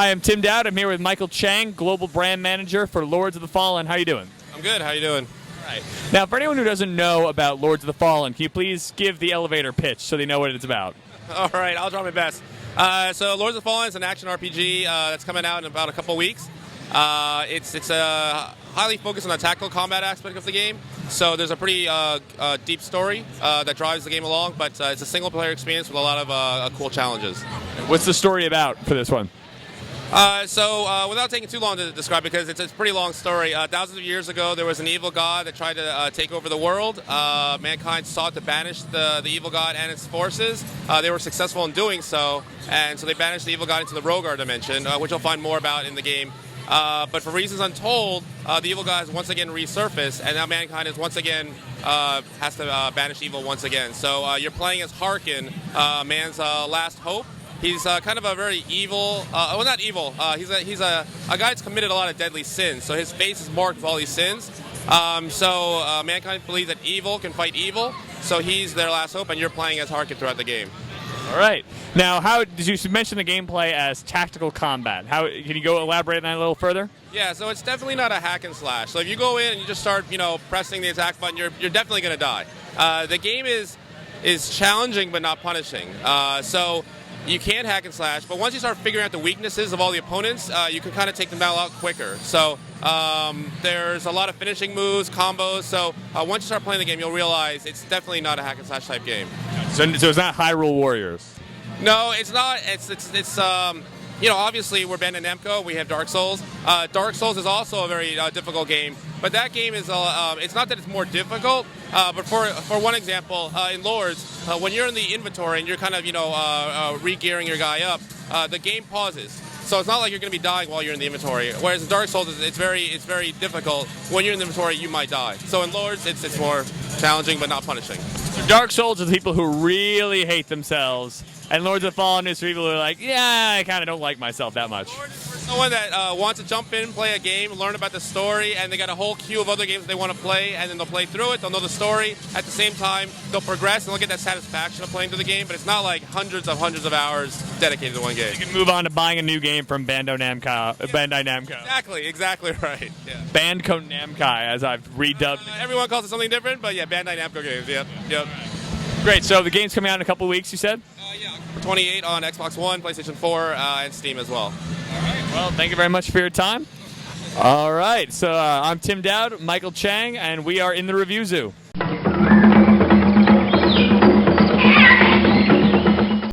Hi, I'm Tim Dowd. I'm here with Michael Chang, Global Brand Manager for Lords of the Fallen. How are you doing? I'm good. How you doing? All right. Now, for anyone who doesn't know about Lords of the Fallen, can you please give the elevator pitch so they know what it's about? All right, I'll try my best. So Lords of the Fallen is an action RPG that's coming out in about a couple weeks. It's highly focused on the tactical combat aspect of the game. So there's a pretty deep story that drives the game along, but it's a single-player experience with a lot of cool challenges. What's the story about for this one? Without taking too long to describe, because it's a pretty long story, thousands of years ago there was an evil god that tried to take over the world. Mankind sought to banish the evil god and its forces. They were successful in doing so, and so they banished the evil god into the Rogar dimension, which you'll find more about in the game. But for reasons untold, the evil god has once again resurfaced, and now mankind is once again has to banish evil once again. So you're playing as Harkin, man's last hope. He's kind of a very evil, well, not evil. He's a guy that's committed a lot of deadly sins. So his face is marked with all these sins. Mankind believes that evil can fight evil. So he's their last hope, and you're playing as Harkin throughout the game. All right. Now, how did you mention the gameplay as tactical combat? How can you go elaborate on that a little further? Yeah, so it's definitely not a hack and slash. So if you go in and you just start, pressing the attack button, you're definitely going to die. The game is challenging but not punishing. So you can hack and slash, but once you start figuring out the weaknesses of all the opponents, you can kind of take them down a lot quicker. So there's a lot of finishing moves, combos. So once you start playing the game, you'll realize it's definitely not a hack and slash type game. So it's not Hyrule Warriors. No, it's not. It's obviously we're Bandai Namco. We have Dark Souls. Dark Souls is also a very difficult game, but that game is it's not that it's more difficult. But for one example, in Lords, when you're in the inventory and you're kind of re-gearing your guy up, the game pauses. So it's not like you're going to be dying while you're in the inventory. Whereas in Dark Souls, it's very difficult. When you're in the inventory, you might die. So in Lords, it's more challenging but not punishing. So Dark Souls is people who really hate themselves, and Lords of the Fallen is for people who are like, yeah, I kind of don't like myself that much. Lords is for someone that wants to jump in, play a game, learn about the story, and they got a whole queue of other games they want to play, and then they'll play through it. They'll know the story. At the same time, they'll progress and they'll get that satisfaction of playing through the game. But it's not like hundreds of hours dedicated to one game. You can move on to buying a new game from Bandai Namco. Exactly right. Yeah. Bandco Namkai, as I've redubbed. Everyone calls it something different, but yeah, Bandai Namco Games. Yep. Great. So the game's coming out in a couple weeks, you said? Yeah, 28 on Xbox One, PlayStation 4, and Steam as well. All right. Well, thank you very much for your time. All right. So I'm Tim Dowd, Michael Chang, and we are in the Review Zoo.